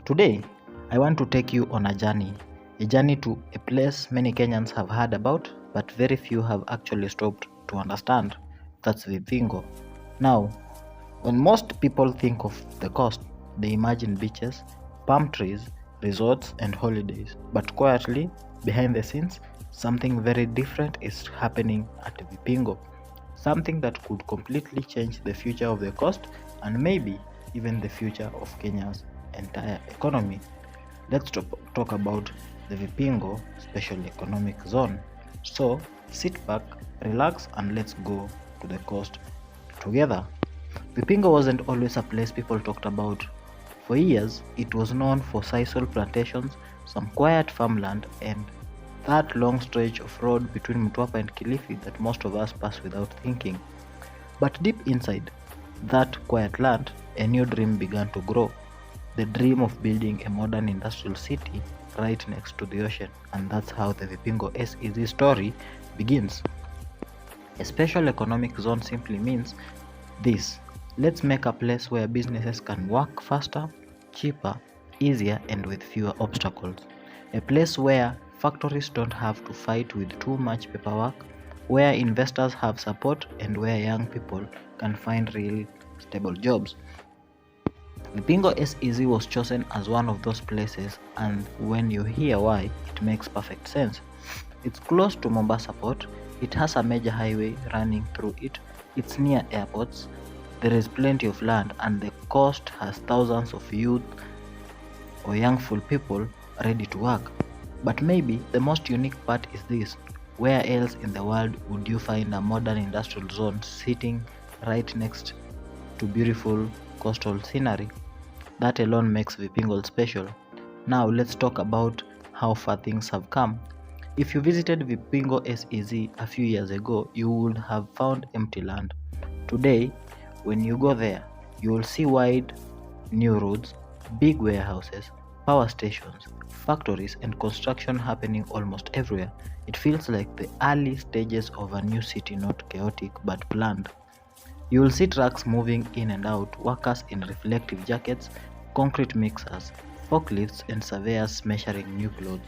Today, I want to take you on a journey to a place many Kenyans have heard about, but very few have actually stopped to understand. That's Vipingo. Now, when most people think of the coast, they imagine beaches, palm trees, resorts, and holidays. But quietly, behind the scenes, something very different is happening at Vipingo. Something that could completely change the future of the coast and maybe even the future of Kenya's entire economy. Let's talk about the Vipingo Special Economic Zone. So sit back, relax, and let's go to the coast together. Vipingo wasn't always a place people talked about. For years, it was known for sisal plantations, some quiet farmland, and that long stretch of road between Mtwapa and Kilifi that most of us pass without thinking. But deep inside that quiet land, a new dream began to grow. The dream of building a modern industrial city right next to the ocean, and that's how the Vipingo SEZ story begins. A special economic zone simply means this: let's make a place where businesses can work faster, cheaper, easier, and with fewer obstacles. A place where factories don't have to fight with too much paperwork, where investors have support, and where young people can find real stable jobs. Vipingo SEZ was chosen as one of those places, and when you hear why, it makes perfect sense. It's close to Mombasa port, it has a major highway running through it, it's near airports, there is plenty of land, and the coast has thousands of youth or youngful people ready to work. But maybe the most unique part is this: where else in the world would you find a modern industrial zone sitting right next to beautiful coastal scenery? That alone makes Vipingo special. Now let's talk about how far things have come. If you visited Vipingo SEZ a few years ago, you would have found empty land. Today, when you go there, you will see wide new roads, big warehouses, power stations, factories, and construction happening almost everywhere. It feels like the early stages of a new city, not chaotic but planned. You will see trucks moving in and out, workers in reflective jackets, concrete mixers, forklifts, and surveyors measuring new clothes.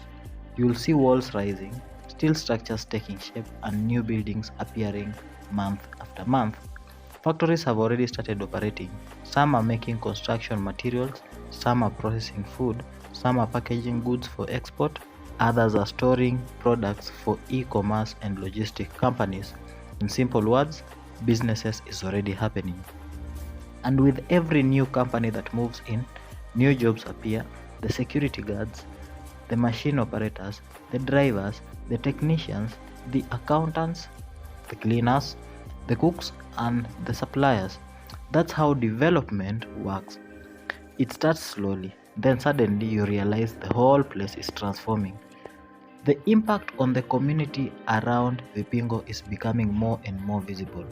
You will see walls rising, steel structures taking shape, and new buildings appearing month after month. Factories have already started operating. Some are making construction materials, some are processing food, some are packaging goods for export, others are storing products for e-commerce and logistic companies. In simple words, businesses is already happening. And with every new company that moves in, new jobs appear: the security guards, the machine operators, the drivers, the technicians, the accountants, the cleaners, the cooks, and the suppliers. That's how development works. It starts slowly, then suddenly you realize the whole place is transforming. The impact on the community around Vipingo is becoming more and more visible.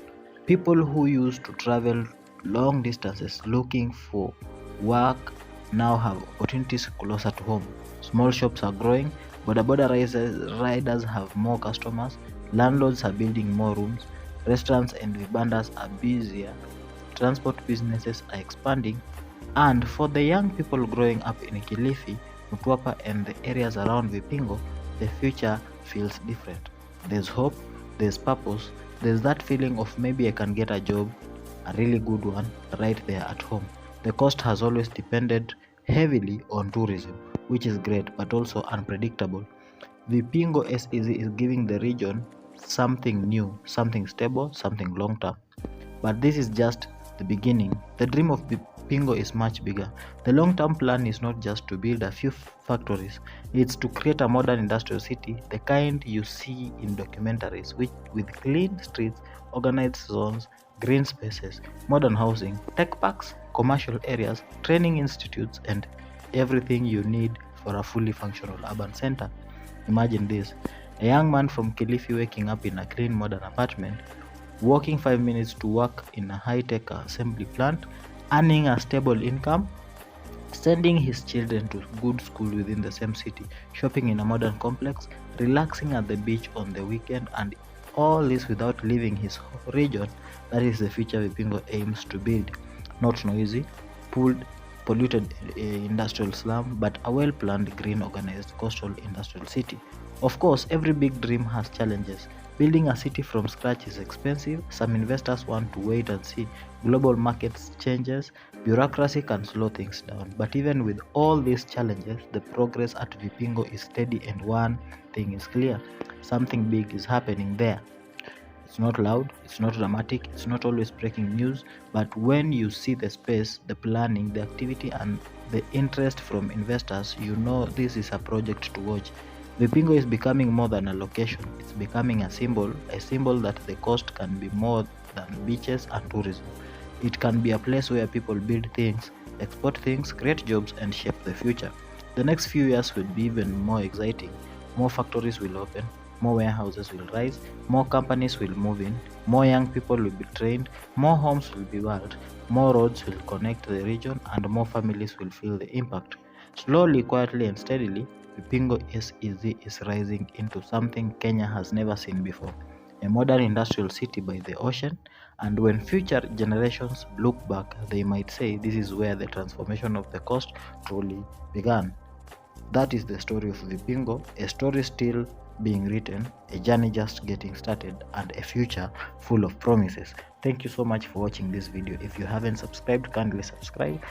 People who used to travel long distances looking for work now have opportunities closer to home. Small shops are growing, boda riders have more customers, landlords are building more rooms, restaurants and vibandas are busier, transport businesses are expanding, and for the young people growing up in Kilifi, Mtwapa and the areas around Vipingo, the future feels different. There's hope, there's purpose, there's that feeling of maybe I can get a job, a really good one, right there at home. The coast has always depended heavily on tourism, which is great but also unpredictable. Vipingo SEZ is giving the region something new, something stable, something long term. But this is just the beginning. The dream of Vipingo is much bigger. The long term plan is not just to build a few factories, it's to create a modern industrial city, the kind you see in documentaries, with clean streets, organized zones, green spaces, modern housing, tech parks, commercial areas, training institutes, and everything you need for a fully functional urban center. Imagine this: a young man from Kilifi waking up in a clean modern apartment, walking 5 minutes to work in a high-tech assembly plant, earning a stable income, sending his children to good school within the same city, shopping in a modern complex, relaxing at the beach on the weekend, and all this without leaving his region. That is the future Vipingo aims to build. Not noisy, polluted industrial slum, but a well-planned, green, organized coastal industrial city. Of course, every big dream has challenges. Building a city from scratch is expensive. Some investors want to wait and see global markets changes. Bureaucracy can slow things down. But even with all these challenges, the progress at Vipingo is steady, and one thing is clear: something big is happening there. It's not loud, it's not dramatic, it's not always breaking news, but when you see the space, the planning, the activity, and the interest from investors, you know this is a project to watch. Vipingo is becoming more than a location, it's becoming a symbol that the coast can be more than beaches and tourism. It can be a place where people build things, export things, create jobs, and shape the future. The next few years will be even more exciting. More factories will open, more warehouses will rise, more companies will move in, more young people will be trained, more homes will be built, more roads will connect the region, and more families will feel the impact. Slowly, quietly, and steadily, Vipingo SEZ is rising into something Kenya has never seen before: a modern industrial city by the ocean. And when future generations look back, they might say this is where the transformation of the coast truly began. That is the story of Vipingo, a story still being written, a journey just getting started, and a future full of promises. Thank you so much for watching this video. If you haven't subscribed, kindly subscribe.